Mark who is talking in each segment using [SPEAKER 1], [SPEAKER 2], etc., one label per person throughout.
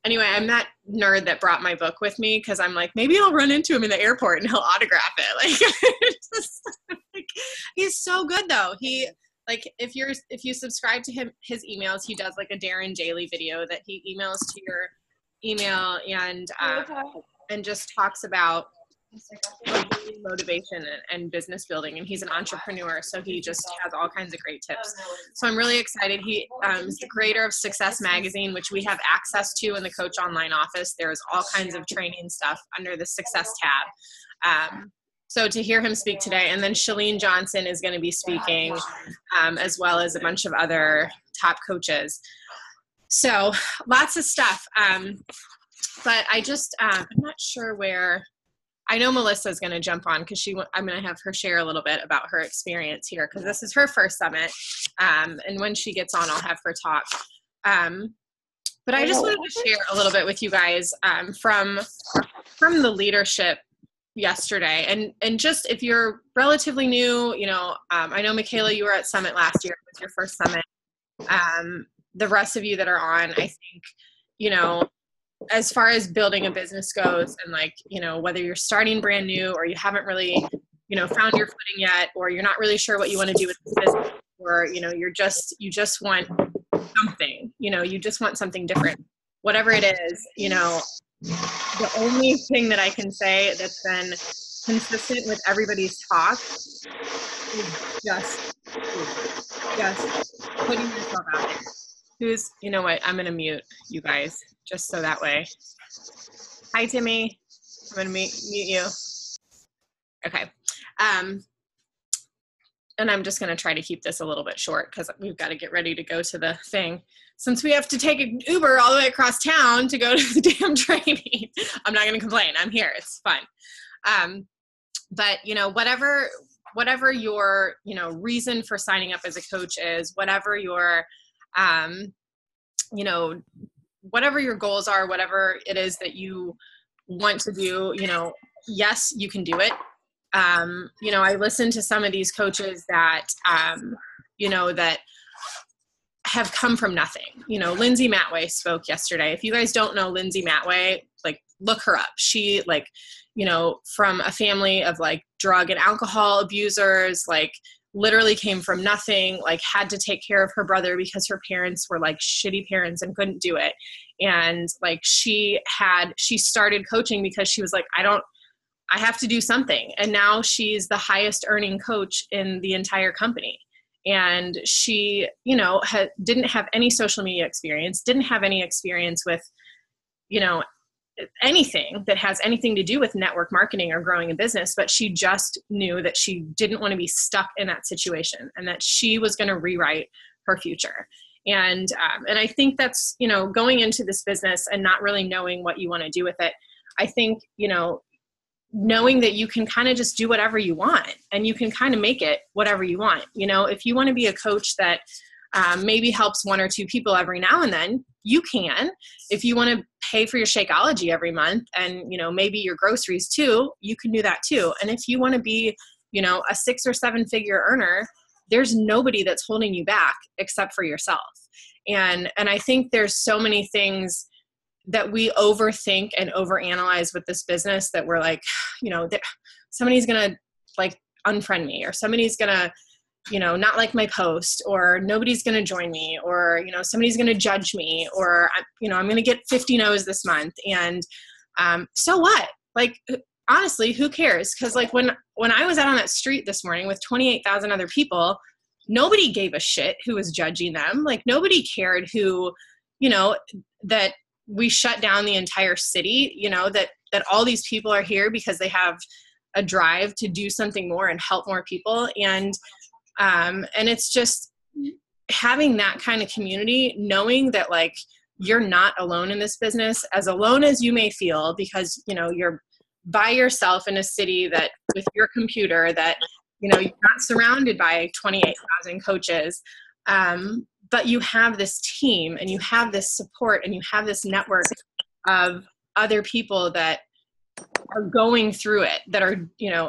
[SPEAKER 1] anyway, I'm that nerd that brought my book with me because I'm like, maybe I'll run into him in the airport and he'll autograph it. Like, he's so good though. He like if you subscribe to his emails, he does like a Darren Daly video that he emails to your email and just talks about motivation and business building, and he's an entrepreneur, so he just has all kinds of great tips. So I'm really excited. He is the creator of Success Magazine, which we have access to in the Coach Online office. There's all kinds of training stuff under the Success tab. So to hear him speak today, and then Chalene Johnson is going to be speaking, as well as a bunch of other top coaches. So lots of stuff. But I just, I'm not sure where. I know Melissa's going to jump on because I'm going to have her share a little bit about her experience here because this is her first summit. And when she gets on, I'll have her talk. But I just wanted to share a little bit with you guys from the leadership yesterday. And just if you're relatively new, I know Michaela, you were at Summit last year. It was your first summit. The rest of you that are on, I think, as far as building a business goes and whether you're starting brand new or you haven't really, found your footing yet, or you're not really sure what you want to do with this business, or, you just want something, you just want something different, whatever it is, the only thing that I can say that's been consistent with everybody's talk is just putting yourself out there. You know what, I'm going to mute you guys just so that way. Hi, Timmy. I'm going to mute you. Okay. And I'm just going to try to keep this a little bit short because we've got to get ready to go to the thing. Since we have to take an Uber all the way across town to go to the damn training, I'm not going to complain. I'm here. It's fun. But, whatever your, reason for signing up as a coach is, whatever your, whatever your goals are, whatever it is that you want to do, yes, you can do it. I listen to some of these coaches that, that have come from nothing. Lindsay Matway spoke yesterday. If you guys don't know Lindsay Matway, look her up. She from a family of drug and alcohol abusers, literally came from nothing, had to take care of her brother because her parents were shitty parents and couldn't do it. And she started coaching because she was I have to do something. And now she's the highest earning coach in the entire company. And she, didn't have any social media experience, didn't have any experience with, anything that has anything to do with network marketing or growing a business, but she just knew that she didn't want to be stuck in that situation and that she was going to rewrite her future. And I think that's, going into this business and not really knowing what you want to do with it. I think, knowing that you can kind of just do whatever you want and you can kind of make it whatever you want. If you want to be a coach that maybe helps one or two people every now and then, you can. If you want to pay for your Shakeology every month and, maybe your groceries too, you can do that too. And if you want to be, a 6 or 7 figure earner, there's nobody that's holding you back except for yourself. And I think there's so many things that we overthink and overanalyze with this business that we're somebody's going to unfriend me, or somebody's going to, not like my post, or nobody's going to join me, or, somebody's going to judge me, or, I'm going to get 50 no's this month. And so what? Honestly, who cares? Because when I was out on that street this morning with 28,000 other people, nobody gave a shit who was judging them. Nobody cared who, that we shut down the entire city, that all these people are here because they have a drive to do something more and help more people. And it's just having that kind of community, knowing that you're not alone in this business, as alone as you may feel, because, you're by yourself in a city that with your computer that, you're not surrounded by 28,000 coaches. But you have this team and you have this support and you have this network of other people that are going through it, that are,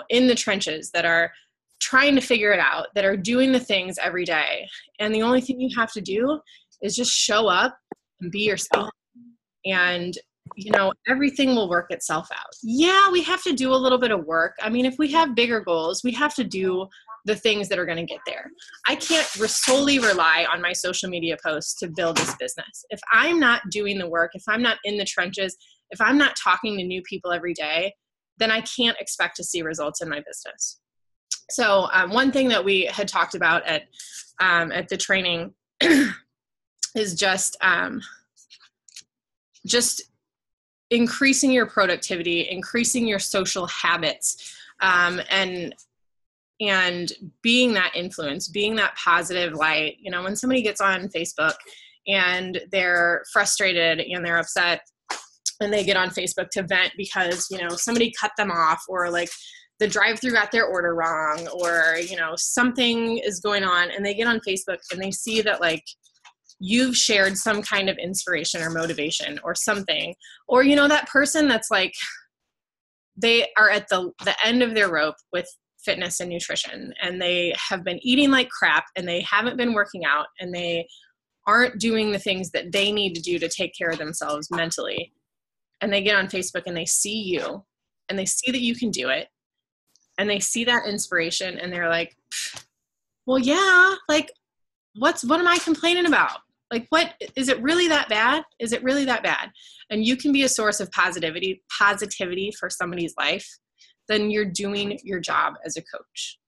[SPEAKER 1] in the trenches, that are trying to figure it out, that are doing the things every day. And the only thing you have to do is just show up and be yourself. and everything will work itself out. Yeah, we have to do a little bit of work. I mean, if we have bigger goals, we have to do the things that are going to get there. I can't solely rely on my social media posts to build this business. If I'm not doing the work, if I'm not in the trenches, if I'm not talking to new people every day, then I can't expect to see results in my business. So one thing that we had talked about at the training is just increasing your productivity, increasing your social habits, and being that influence, being that positive light. When somebody gets on Facebook and they're frustrated and they're upset and they get on Facebook to vent because, somebody cut them off, or like the drive-through got their order wrong, or, something is going on, and they get on Facebook and they see that like you've shared some kind of inspiration or motivation or something, or, that person that's like, they are at the end of their rope with fitness and nutrition, and they have been eating like crap, and they haven't been working out, and they aren't doing the things that they need to do to take care of themselves mentally. And they get on Facebook and they see you, and they see that you can do it, and they see that inspiration, and they're like, well, yeah, like what am I complaining about? Like, what is it really that bad? Is it really that bad? And you can be a source of positivity for somebody's life, then you're doing your job as a coach.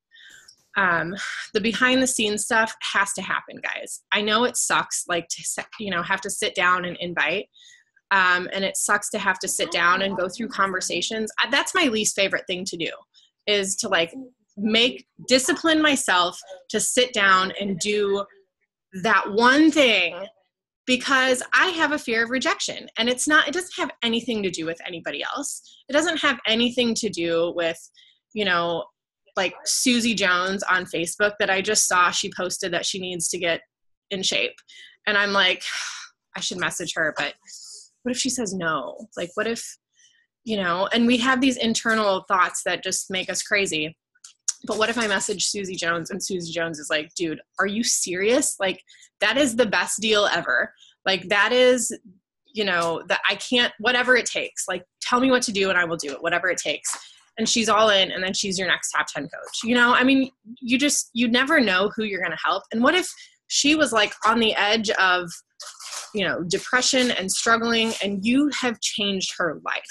[SPEAKER 1] The behind the scenes stuff has to happen, guys. I know it sucks, like to, have to sit down and invite. And it sucks to have to sit down and go through conversations. That's my least favorite thing to do, is to like discipline myself to sit down and do that one thing, because I have a fear of rejection, and it doesn't have anything to do with anybody else. It doesn't have anything to do with, like Susie Jones on Facebook that I just saw. She posted that she needs to get in shape. And I'm like, I should message her, but what if she says no? Like, what if, and we have these internal thoughts that just make us crazy. But what if I message Susie Jones and Susie Jones is like, dude, are you serious? Like, that is the best deal ever. Like, that is, that I can't, whatever it takes, like, tell me what to do and I will do it, whatever it takes. And she's all in, and then she's your next top 10 coach. I mean, you never know who you're going to help. And what if she was like on the edge of, depression and struggling, and you have changed her life?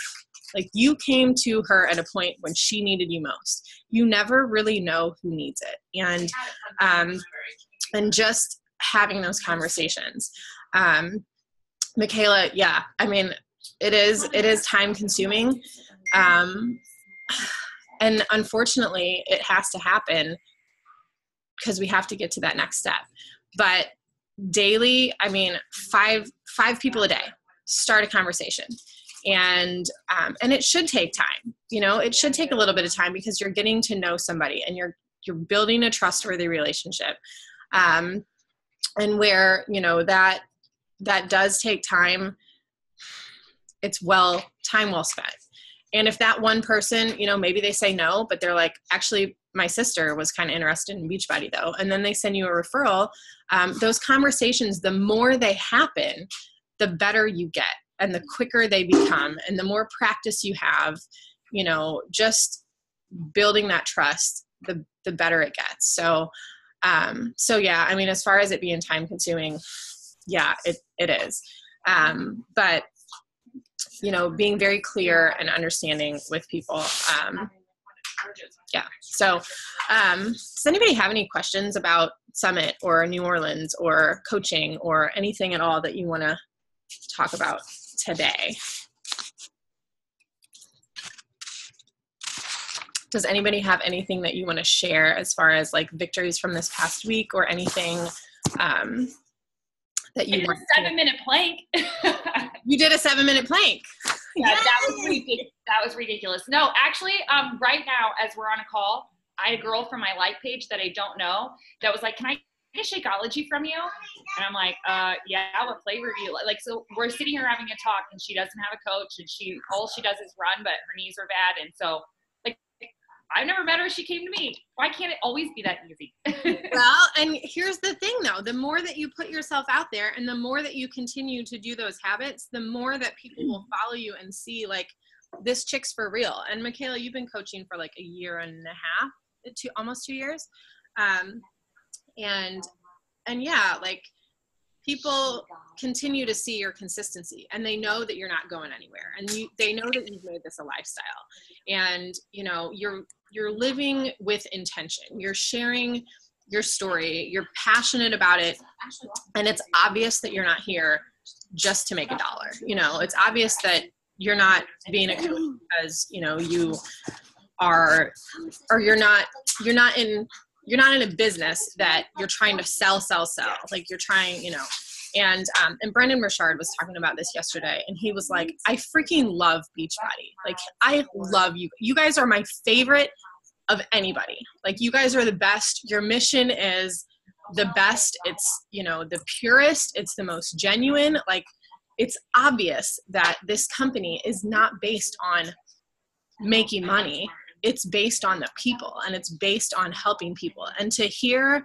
[SPEAKER 1] Like, you came to her at a point when she needed you most. You never really know who needs it. And just having those conversations. Michaela, yeah, I mean, it is time consuming. And unfortunately it has to happen because we have to get to that next step. But daily, I mean, five people a day, start a conversation. And it should take time. It should take a little bit of time, because you're getting to know somebody and you're building a trustworthy relationship. And where, that does take time, it's time well spent. And if that one person, maybe they say no, but they're like, actually, my sister was kind of interested in Beachbody though. And then they send you a referral. Those conversations, the more they happen, the better you get, and the quicker they become, and the more practice you have, just building that trust, the better it gets. So yeah, I mean, as far as it being time consuming, yeah, it is. But being very clear and understanding with people. Yeah. So, does anybody have any questions about Summit or New Orleans or coaching or anything at all that you want to talk about today? Does anybody have anything that you want to share as far as like victories from this past week, or anything that you want?
[SPEAKER 2] A 7-minute plank.
[SPEAKER 1] You did a 7-minute plank.
[SPEAKER 2] Yeah, that was ridiculous. No, actually, right now, as we're on a call, I had a girl from my like page that I don't know that was like, "Can I get a Shakeology from you?" And I'm like, yeah, what flavor do you like? Like, so we're sitting here having a talk, and she doesn't have a coach, and all she does is run, but her knees are bad. And so, like, I've never met her. She came to me. Why can't it always be that easy?
[SPEAKER 1] Well, and here's the thing though, the more that you put yourself out there and the more that you continue to do those habits, the more that people will follow you and see like, this chick's for real. And Michaela, you've been coaching for like a year and a half, almost 2 years. And yeah, like people continue to see your consistency and they know that you're not going anywhere, and they know that you've made this a lifestyle, and you know, you're living with intention. You're sharing your story. You're passionate about it. And it's obvious that you're not here just to make $1. You know, it's obvious that you're not being a coach because, you know, you are, or you're not in a business that you're trying to sell. Like you're trying, you know, and Brendon Burchard was talking about this yesterday, and he was like, I freaking love Beachbody. Like, I love you. You guys are my favorite of anybody. Like, you guys are the best. Your mission is the best. It's, you know, the purest. It's the most genuine. Like, it's obvious that this company is not based on making money. It's based on the people, and it's based on helping people. And to hear,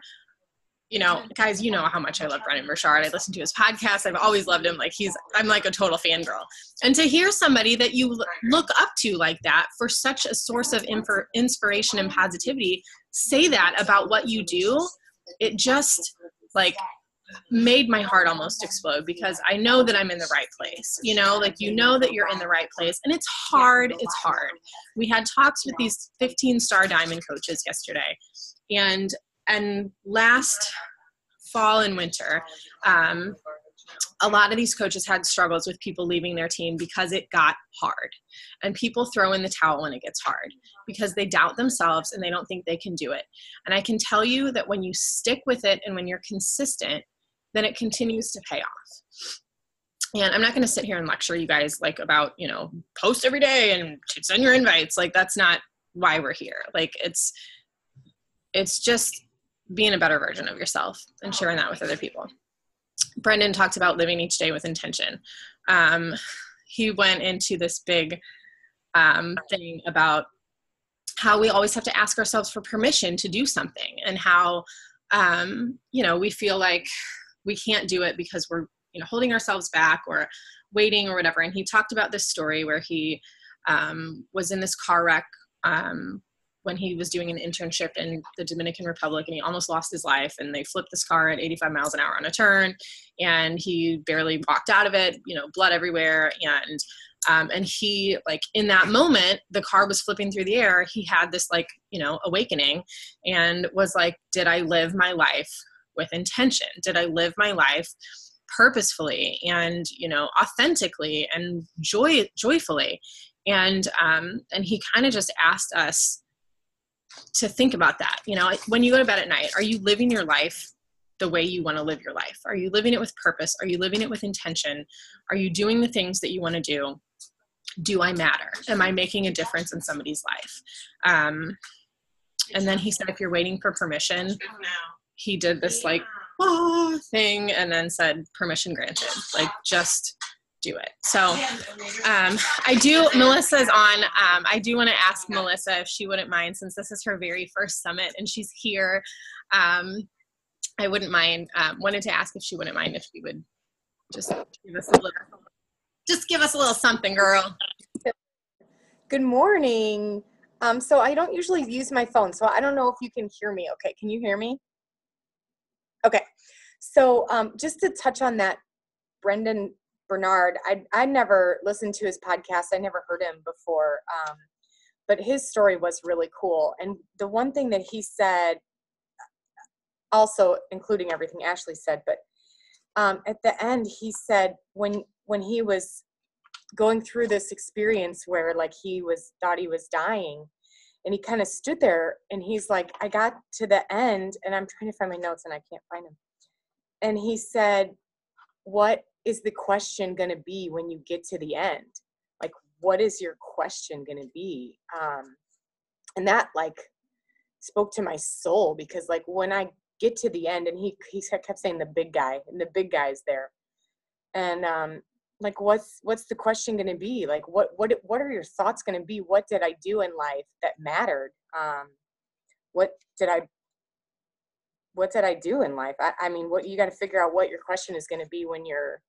[SPEAKER 1] you know, guys, you know how much I love Brendon Burchard. I listen to his podcast. I've always loved him. Like I'm like a total fangirl. And to hear somebody that you look up to like that for such a source of inspiration and positivity say that about what you do, it just like made my heart almost explode, because I know that I'm in the right place, you know, like, you know that you're in the right place, and it's hard. It's hard. We had talks with these 15-star diamond coaches yesterday, and last fall and winter, a lot of these coaches had struggles with people leaving their team because it got hard, and people throw in the towel when it gets hard because they doubt themselves and they don't think they can do it. And I can tell you that when you stick with it and when you're consistent, then it continues to pay off. And I'm not going to sit here and lecture you guys like about, you know, post every day and send your invites. Like, that's not why we're here. Like, it's just being a better version of yourself and sharing that with other people. Brendon talked about living each day with intention. He went into this big thing about how we always have to ask ourselves for permission to do something, and how, you know, we feel like we can't do it because we're, you know, holding ourselves back or waiting or whatever. And he talked about this story where he was in this car wreck when he was doing an internship in the Dominican Republic, and he almost lost his life, and they flipped this car at 85 miles an hour on a turn, and he barely walked out of it, you know, blood everywhere. And he, like, in that moment, the car was flipping through the air. He had this, like, you know, awakening, and was like, did I live my life with intention? Did I live my life purposefully and, you know, authentically and joyfully? And he kind of just asked us to think about that. You know, when you go to bed at night, are you living your life the way you want to live your life? Are you living it with purpose? Are you living it with intention? Are you doing the things that you want to do? Do I matter? Am I making a difference in somebody's life? And then he said, if you're waiting for permission, he did this like thing and then said, permission granted, like, just do it. So Melissa's on. I do want to ask Melissa if she wouldn't mind, since this is her very first summit and she's here. I wouldn't mind, wanted to ask if she wouldn't mind if she would just give us a little something, girl.
[SPEAKER 3] Good morning. So I don't usually use my phone, so I don't know if you can hear me. Okay, can you hear me? Okay, so just to touch on that, Brendon Burchard, I never listened to his podcast. I never heard him before, but his story was really cool. And the one thing that he said, also including everything Ashley said, but at the end he said when he was going through this experience where, like, thought he was dying, and he kind of stood there and he's like, I got to the end, and I'm trying to find my notes and I can't find them. And he said, what is the question going to be when you get to the end? Like, what is your question going to be? And that, like, spoke to my soul, because, like, when I get to the end, and he kept saying the big guy, and the big guy's there. And like, what's the question going to be? Like, what are your thoughts going to be? What did I do in life that mattered? What did I do in life? I mean, what you got to figure out what your question is going to be when you're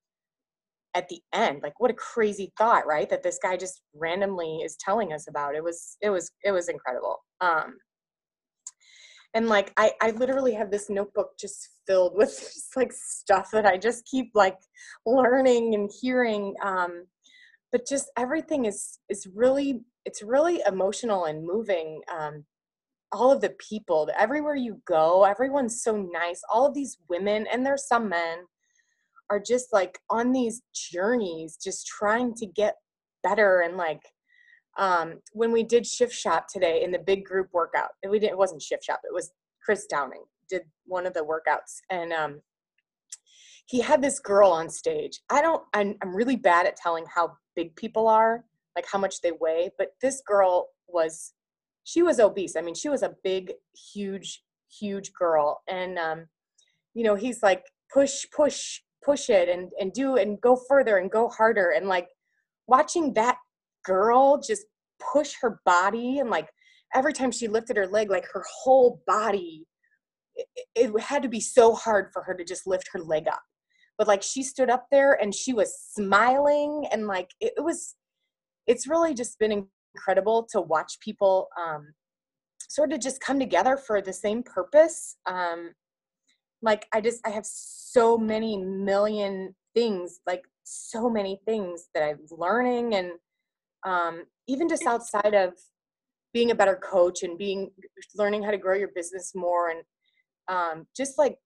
[SPEAKER 3] at the end. Like, what a crazy thought, right? That this guy just randomly is telling us about. It was incredible. And like, I literally have this notebook just filled with just like stuff that I just keep like learning and hearing. But just everything is really, it's really emotional and moving. All of the people, everywhere you go, everyone's so nice. All of these women, and there's some men, are just like on these journeys, just trying to get better. And like, when we did Shift Shop today in the big group workout, it wasn't Shift Shop, it was Chris Downing did one of the workouts, and he had this girl on stage. I'm really bad at telling how big people are, like how much they weigh, but this girl she was obese. I mean, she was a big, huge girl. And, he's like, push it and do, and go further and go harder. And like watching that girl just push her body, and like every time she lifted her leg, like her whole body, it had to be so hard for her to just lift her leg up. But like she stood up there and she was smiling, and like it's really just been incredible to watch people sort of just come together for the same purpose. Like I have so many million things, like so many things that I'm learning, and even just outside of being a better coach and learning how to grow your business more, and just like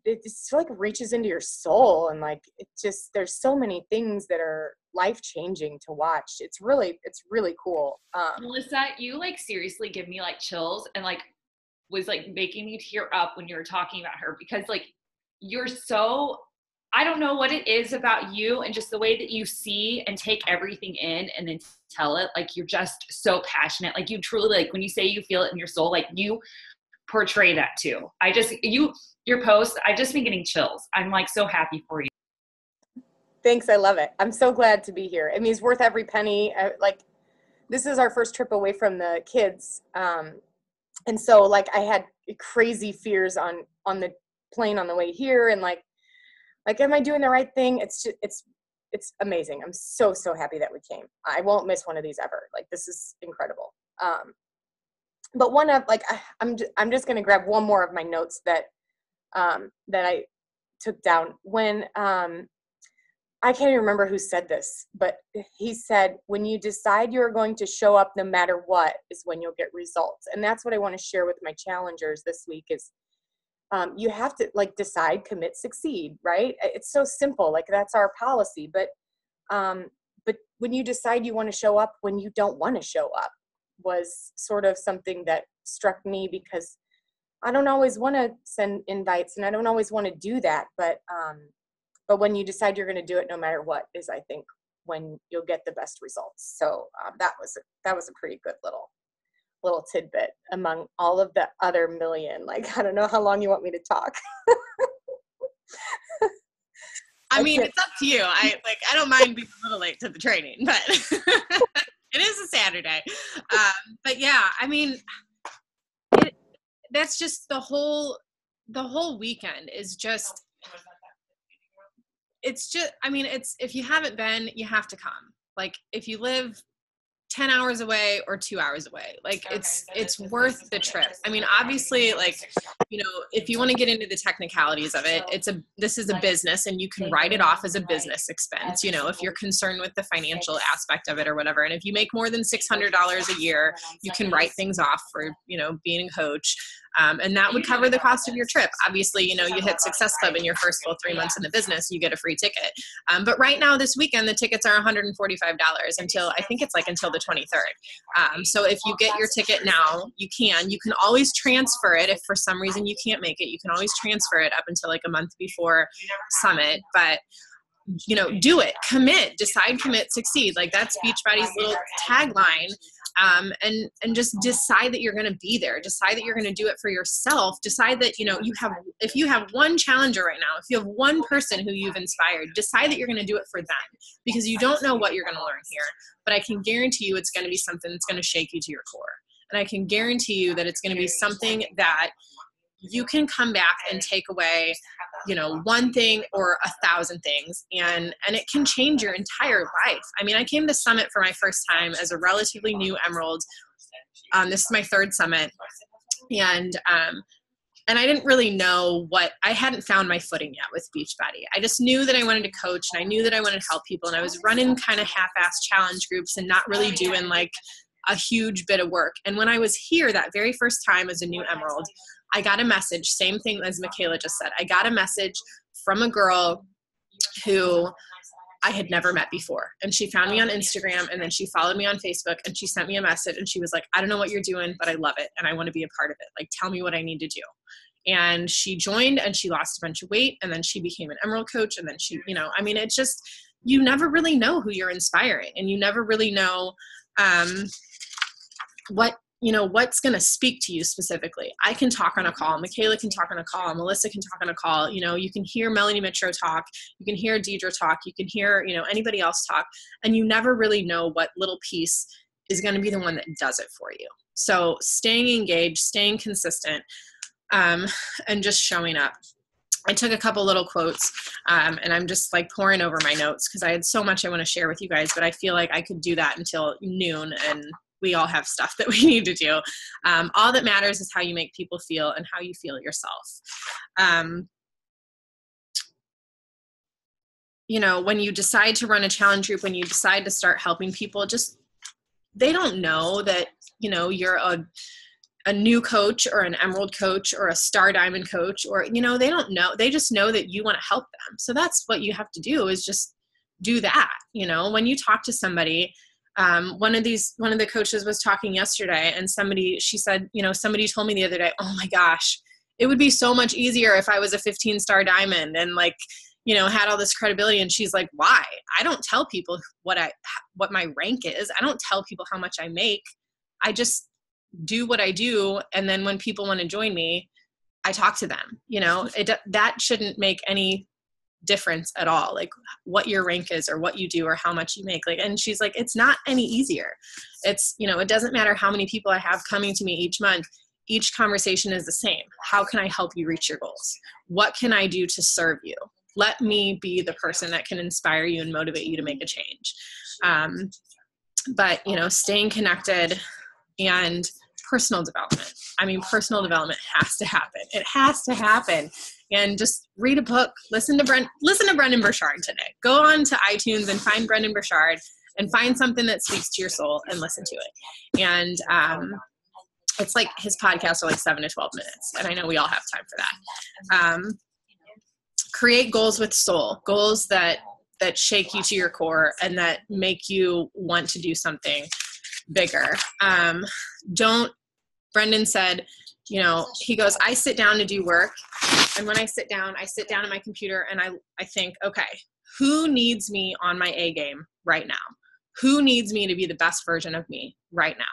[SPEAKER 3] it just like reaches into your soul, and like there's so many things that are life-changing to watch. It's really cool.
[SPEAKER 2] Melissa, you like seriously give me like chills, and like was like making me tear up when you were talking about her, because like you're so, I don't know what it is about you and just the way that you see and take everything in and then tell it. Like you're just so passionate. Like you truly, like when you say you feel it in your soul, like you portray that too. Your posts, I've just been getting chills. I'm like so happy for you.
[SPEAKER 3] Thanks. I love it. I'm so glad to be here. I mean, it's worth every penny. Like this is our first trip away from the kids. And so like I had crazy fears on the plane on the way here, and like, am I doing the right thing? It's amazing. I'm so happy that we came. I won't miss one of these ever. Like this is incredible. But one of like, I'm just going to grab one more of my notes that I took down when, I can't even remember who said this, but he said, when you decide you're going to show up no matter what is when you'll get results. And that's what I want to share with my challengers this week is, you have to like decide, commit, succeed, right? It's so simple. Like that's our policy, but when you decide you want to show up when you don't want to show up was sort of something that struck me, because I don't always want to send invites and I don't always want to do that. But when you decide you're going to do it no matter what is, I think, when you'll get the best results. So that was a pretty good little tidbit among all of the other million. Like, I don't know how long you want me to talk.
[SPEAKER 1] I mean, it's up to you. I don't mind being a little late to the training, but it is a Saturday. But yeah, I mean, that's just the whole weekend is just, it's just, I mean, if you haven't been, you have to come. Like if you live 10 hours away or 2 hours away, like it's worth the trip. I mean, obviously, like, you know, if you want to get into the technicalities of it, this is a business and you can write it off as a business expense, you know, if you're concerned with the financial aspect of it or whatever. And if you make more than $600 a year, you can write things off for, you know, being a coach. And that would cover the cost of your trip. Obviously, you know, you hit Success Club in your first full 3 months in the business, you get a free ticket. But right now, this weekend, the tickets are $145 until the 23rd. So if you get your ticket now, you can always transfer it. If for some reason you can't make it, you can always transfer it up until like a month before Summit. But you know, do it, commit, decide, commit, succeed. Like that's Beachbody's little tagline. and just decide that you're going to be there. Decide that you're going to do it for yourself. Decide that, if you have one challenger right now, if you have one person who you've inspired, decide that you're going to do it for them, because you don't know what you're going to learn here. But I can guarantee you it's going to be something that's going to shake you to your core. And I can guarantee you that it's going to be something that you can come back and take away, one thing or 1,000 things, and it can change your entire life. I mean, I came to Summit for my first time as a relatively new Emerald. This is my third Summit, and I didn't really know I hadn't found my footing yet with Beachbody. I just knew that I wanted to coach, and I knew that I wanted to help people, and I was running kind of half-assed challenge groups and not really doing like a huge bit of work. And when I was here that very first time as a new Emerald, I got a message, same thing as Michaela just said. I got a message from a girl who I had never met before. And she found me on Instagram, and then she followed me on Facebook, and she sent me a message, and she was like, I don't know what you're doing, but I love it, and I want to be a part of it. Like, tell me what I need to do. And she joined, and she lost a bunch of weight, and then she became an Emerald coach, and then she, it's just, you never really know who you're inspiring, and you never really know what's going to speak to you specifically. I can talk on a call. Michaela can talk on a call. Melissa can talk on a call. You can hear Melanie Mitro talk. You can hear Deidre talk. You can hear, anybody else talk. And you never really know what little piece is going to be the one that does it for you. So staying engaged, staying consistent, and just showing up. I took a couple little quotes, and I'm just like pouring over my notes because I had so much I want to share with you guys, but I feel like I could do that until noon, and we all have stuff that we need to do. All that matters is how you make people feel and how you feel yourself. When you decide to run a challenge group, when you decide to start helping people, they don't know that, you're a new coach or an Emerald coach or a Star Diamond coach, or, they don't know. They just know that you want to help them. So that's what you have to do, is just do that. When you talk to somebody, one of the coaches was talking yesterday, and she said, somebody told me the other day, oh my gosh, it would be so much easier if I was a 15-star diamond and had all this credibility. And she's like, why? I don't tell people what my rank is. I don't tell people how much I make. I just do what I do. And then when people want to join me, I talk to them, that shouldn't make any difference at all, like what your rank is or what you do or how much you make. And she's like, it's not any easier. It's, it doesn't matter how many people I have coming to me each month. Each conversation is the same. How can I help you reach your goals? What can I do to serve you? Let me be the person that can inspire you and motivate you to make a change. But staying connected and personal development. Personal development has to happen. It has to happen. And just read a book, listen to Brendon Burchard today. Go on to iTunes and find Brendon Burchard and find something that speaks to your soul and listen to it. And it's like his podcasts are like 7 to 12 minutes. And I know we all have time for that. Create goals with soul, goals that shake you to your core and that make you want to do something bigger. Brendon said, he goes, I sit down to do work. And when I sit down at my computer and I think, okay, who needs me on my A game right now? Who needs me to be the best version of me right now?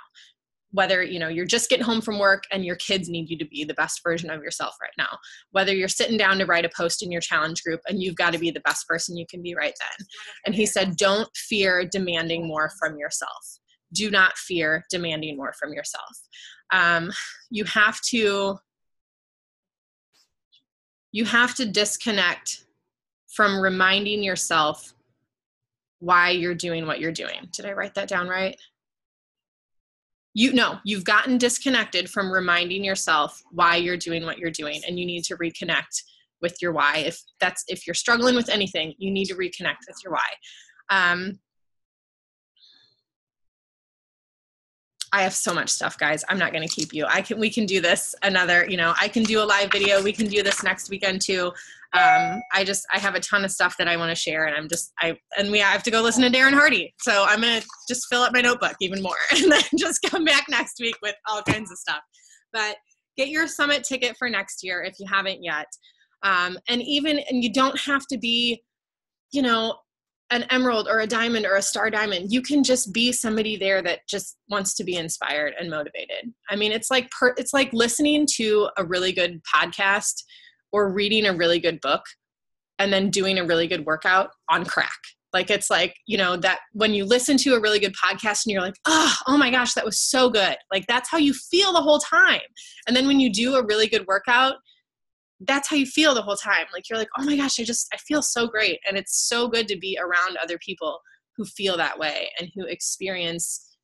[SPEAKER 1] Whether, you're just getting home from work and your kids need you to be the best version of yourself right now. Whether you're sitting down to write a post in your challenge group and you've got to be the best person you can be right then. And he said, don't fear demanding more from yourself. Do not fear demanding more from yourself. You have to disconnect from reminding yourself why you're doing what you're doing. Did I write that down right? You've gotten disconnected from reminding yourself why you're doing what you're doing, and you need to reconnect with your why. If you're struggling with anything, you need to reconnect with your why. I have so much stuff, guys. I'm not going to keep you. We can do this another, I can do a live video. We can do this next weekend too. I have a ton of stuff that I want to share, and I have to go listen to Darren Hardy. So I'm going to just fill up my notebook even more and then just come back next week with all kinds of stuff. But get your Summit ticket for next year if you haven't yet. And you don't have to be, an emerald or a diamond or a star diamond. You can just be somebody there that just wants to be inspired and motivated. I mean, it's like listening to a really good podcast or reading a really good book and then doing a really good workout on crack. Like, it's like, you know, that when you listen to a really good podcast and you're like, oh my gosh, that was so good. Like, that's how you feel the whole time. And then when you do a really good workout, that's how you feel the whole time. Like, you're like, oh my gosh, I feel so great. And it's so good to be around other people who feel that way and who experience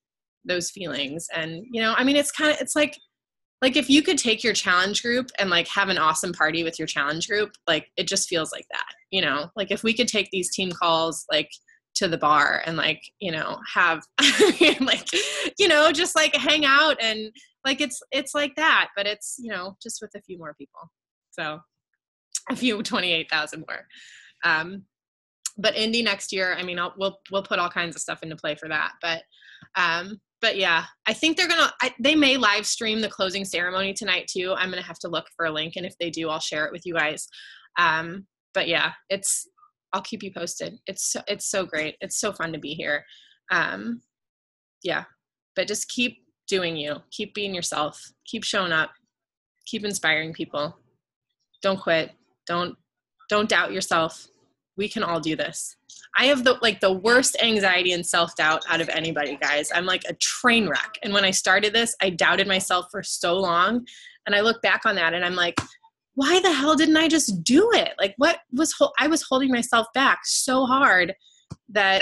[SPEAKER 1] those feelings. And, you know, I mean, it's like if you could take your challenge group and like have an awesome party with your challenge group, like it just feels like that, you know, like if we could take these team calls, like to the bar and like, you know, have like, you know, just like hang out and like, it's like that, but it's, you know, just with a few more people. So a few 28,000 more. But Indy next year, I mean, we'll put all kinds of stuff into play for that. But yeah, I think they may live stream the closing ceremony tonight too. I'm going to have to look for a link. And if they do, I'll share it with you guys. But yeah, I'll keep you posted. It's so great. It's so fun to be here. Yeah, but just keep doing you, keep being yourself, keep showing up, keep inspiring people. Don't quit. Don't doubt yourself. We can all do this. I have the worst anxiety and self-doubt out of anybody, guys. I'm like a train wreck. And when I started this, I doubted myself for so long. And I look back on that and I'm like, why the hell didn't I just do it? Like, I was holding myself back so hard that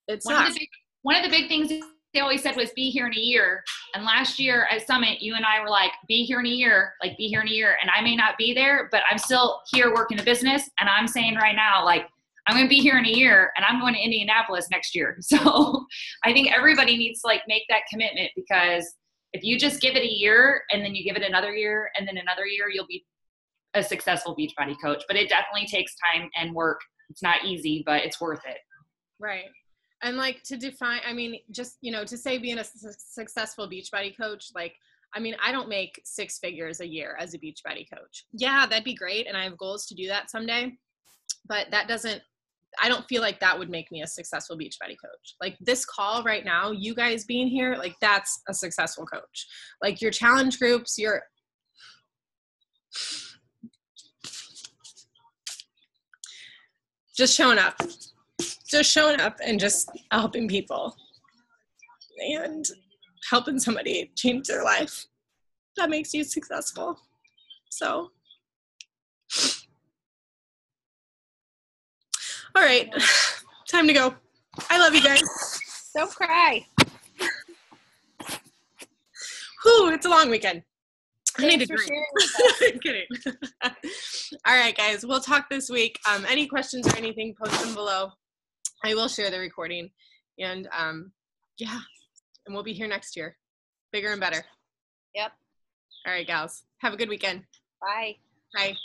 [SPEAKER 1] it sucks.
[SPEAKER 2] One of the big things they always said was be here in a year. And last year at Summit, you and I were like, be here in a year, like be here in a year. And I may not be there, but I'm still here working the business. And I'm saying right now, like, I'm going to be here in a year and I'm going to Indianapolis next year. So I think everybody needs to like make that commitment, because if you just give it a year and then you give it another year and then another year, you'll be a successful Beachbody coach. But it definitely takes time and work. It's not easy, but it's worth it.
[SPEAKER 1] Right. And like to define, I mean, just, you know, to say being a successful Beachbody coach, like, I mean, I don't make 6 figures a year as a Beachbody coach. Yeah, that'd be great. And I have goals to do that someday, but I don't feel like that would make me a successful Beachbody coach. Like this call right now, you guys being here, like that's a successful coach. Like your challenge groups, just showing up and just helping people and helping somebody change their life. That makes you successful. So, all right, time to go. I love you guys.
[SPEAKER 3] Don't cry.
[SPEAKER 1] Whew, it's a long weekend. I need
[SPEAKER 3] Thanks
[SPEAKER 1] to
[SPEAKER 3] for
[SPEAKER 1] drink.
[SPEAKER 3] sharing with us.
[SPEAKER 1] I'm kidding. All right, guys, we'll talk this week. Any questions or anything, post them below. I will share the recording. And yeah, and we'll be here next year. Bigger and better.
[SPEAKER 3] Yep.
[SPEAKER 1] All right, gals. Have a good weekend.
[SPEAKER 3] Bye.
[SPEAKER 1] Bye.